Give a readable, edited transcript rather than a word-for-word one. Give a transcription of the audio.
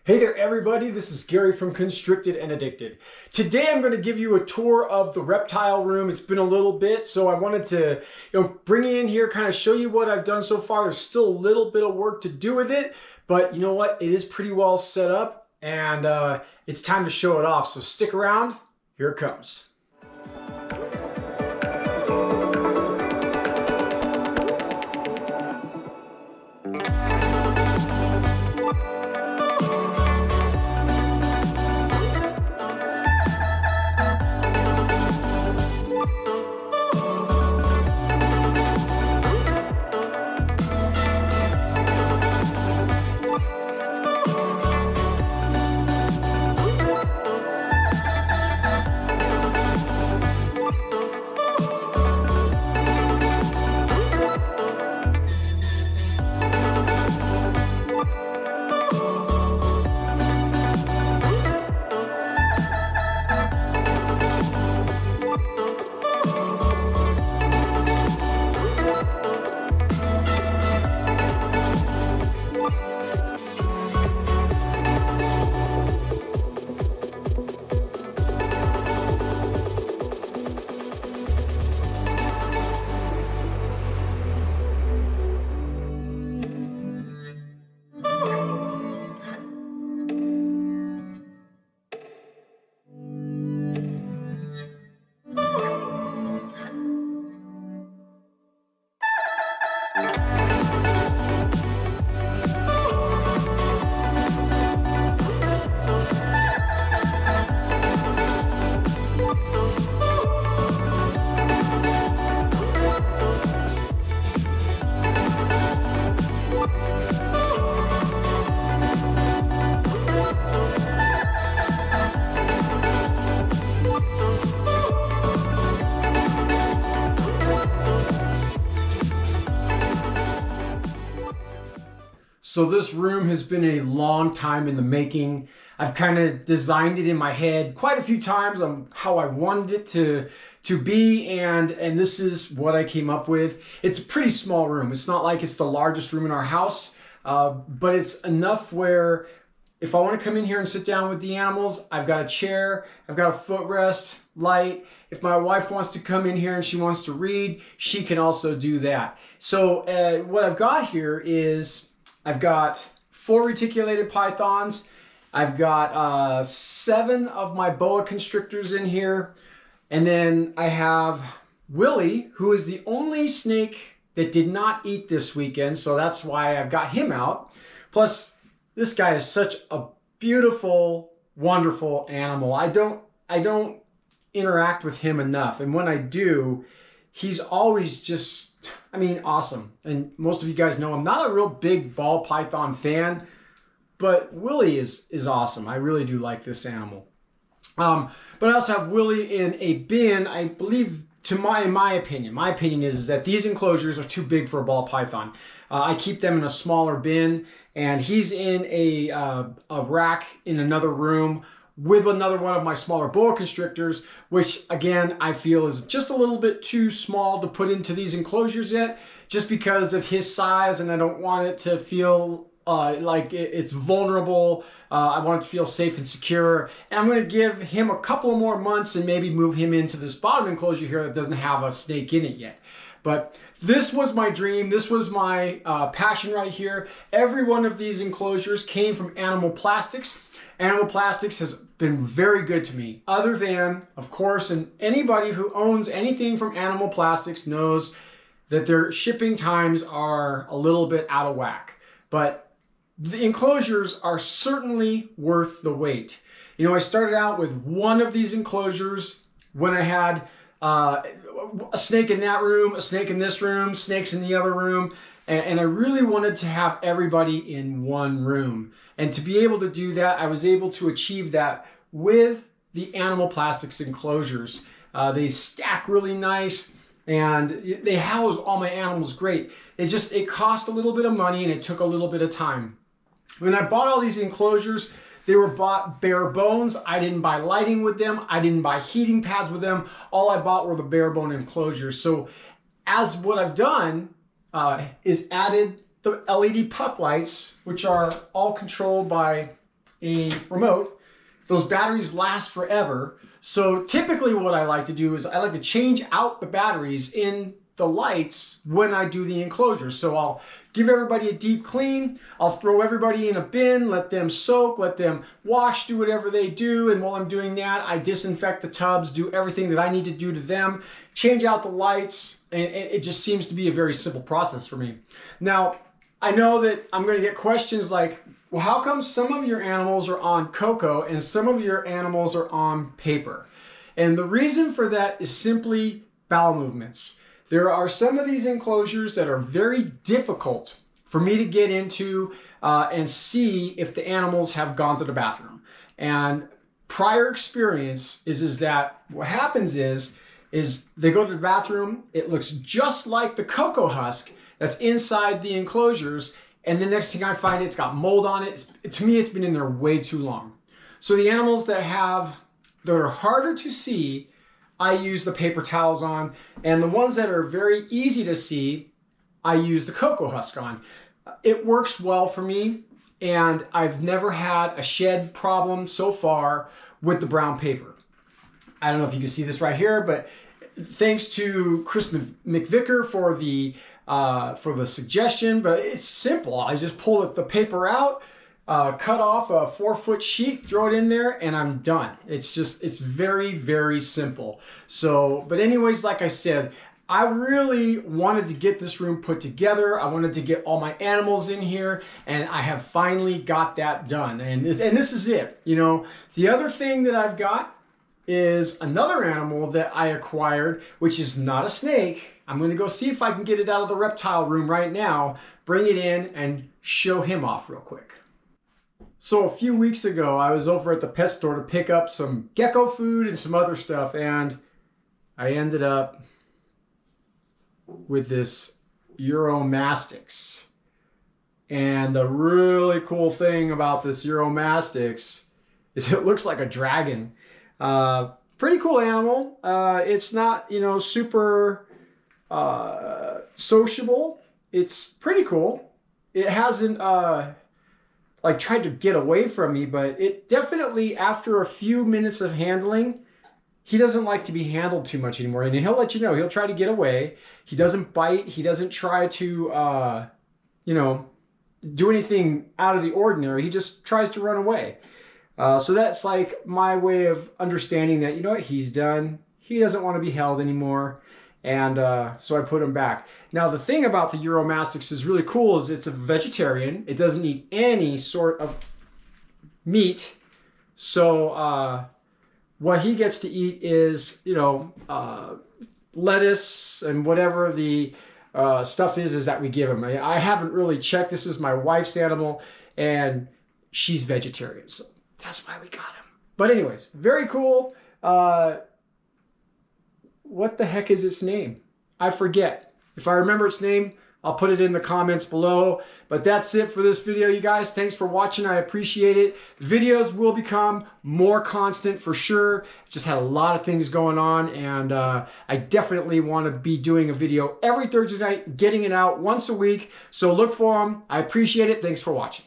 Hey there everybody, this is Gary from Constricted and Addicted. Today I'm going to give you a tour of the reptile room. It's been a little bit, so I wanted to bring you in here, kind of show you what I've done so far. There's still a little bit of work to do with it, but you know what? It is pretty well set up and it's time to show it off. So stick around, here it comes. So this room has been a long time in the making. I've kind of designed it in my head quite a few times on how I wanted it to be, and this is what I came up with. It's a pretty small room. It's not like it's the largest room in our house, but it's enough where if I want to come in here and sit down with the animals, I've got a chair, I've got a footrest, light. If my wife wants to come in here and she wants to read, she can also do that. So what I've got here is I've got 4 reticulated pythons. I've got 7 of my boa constrictors in here. And then I have Willie, who is the only snake that did not eat this weekend. So that's why I've got him out. Plus, this guy is such a beautiful, wonderful animal. I don't interact with him enough. And when I do, he's always just, awesome. And most of you guys know I'm not a real big ball python fan, but Willie is awesome. I really do like this animal. But I also have Willie in a bin. I believe, in my opinion is that these enclosures are too big for a ball python. I keep them in a smaller bin, and he's in a rack in another room with another one of my smaller boa constrictors, which again, I feel is just a little bit too small to put into these enclosures yet, just because of his size, and I don't want it to feel like it's vulnerable. I want it to feel safe and secure. And I'm gonna give him a couple of more months and maybe move him into this bottom enclosure here that doesn't have a snake in it yet. But this was my dream. This was my passion right here. Every one of these enclosures came from Animal Plastics. Animal Plastics has been very good to me, other than, of course, and anybody who owns anything from Animal Plastics knows that their shipping times are a little bit out of whack. But the enclosures are certainly worth the wait. You know, I started out with one of these enclosures when I had a snake in that room, a snake in this room, snakes in the other room, and I really wanted to have everybody in one room. And to be able to do that, I was able to achieve that with the Animal Plastics enclosures. They stack really nice, and they house all my animals great. It cost a little bit of money, and it took a little bit of time. When I bought all these enclosures, they were bought bare bones. I didn't buy lighting with them. I didn't buy heating pads with them. All I bought were the bare bone enclosures. So as what I've done is added the LED puck lights, which are all controlled by a remote, those batteries last forever. So typically what I like to do is I like to change out the batteries in the lights when I do the enclosures. So I'll give everybody a deep clean. I'll throw everybody in a bin, let them soak, let them wash, do whatever they do. And while I'm doing that, I disinfect the tubs, do everything that I need to do to them, change out the lights, and it just seems to be a very simple process for me. Now, I know that I'm going to get questions like, well, how come some of your animals are on cocoa and some of your animals are on paper? And the reason for that is simply bowel movements. There are some of these enclosures that are very difficult for me to get into and see if the animals have gone to the bathroom. And prior experience is that what happens is they go to the bathroom, it looks just like the cocoa husk that's inside the enclosures, and the next thing I find, it's got mold on it. To me, it's been in there way too long. So the animals that are harder to see, I use the paper towels on, and the ones that are very easy to see, I use the cocoa husk on. It works well for me, and I've never had a shed problem so far with the brown paper. I don't know if you can see this right here, but thanks to Chris McVicker for the suggestion, but it's simple. I just pull the paper out, cut off a 4-foot sheet, throw it in there, and I'm done. It's very, very simple. So, but anyways, like I said, I really wanted to get this room put together. I wanted to get all my animals in here, and I have finally got that done. And this is it. You know, the other thing that I've got is another animal that I acquired, which is not a snake. I'm going to go see if I can get it out of the reptile room right now, bring it in, and show him off real quick. So a few weeks ago, I was over at the pet store to pick up some gecko food and some other stuff, and I ended up with this Euromastix. And the really cool thing about this Euromastix is it looks like a dragon. Pretty cool animal. It's not, super sociable. It's pretty cool. It hasn't tried to get away from me, but it definitely, after a few minutes of handling, he doesn't like to be handled too much anymore. And he'll let you know, he'll try to get away. He doesn't bite. He doesn't try to, do anything out of the ordinary. He just tries to run away. So that's like my way of understanding that, he's done. He doesn't want to be held anymore. And so I put him back. Now, the thing about the Euromastix is really cool is it's a vegetarian. It doesn't eat any sort of meat. So what he gets to eat is, lettuce and whatever the stuff is that we give him. I haven't really checked. This is my wife's animal, and she's vegetarian. So that's why we got him. But anyways, very cool. What the heck is its name? I forget. If I remember its name, I'll put it in the comments below. But that's it for this video, you guys. Thanks for watching. I appreciate it. Videos will become more constant for sure. Just had a lot of things going on, and I definitely want to be doing a video every Thursday night, getting it out once a week. So look for them. I appreciate it. Thanks for watching.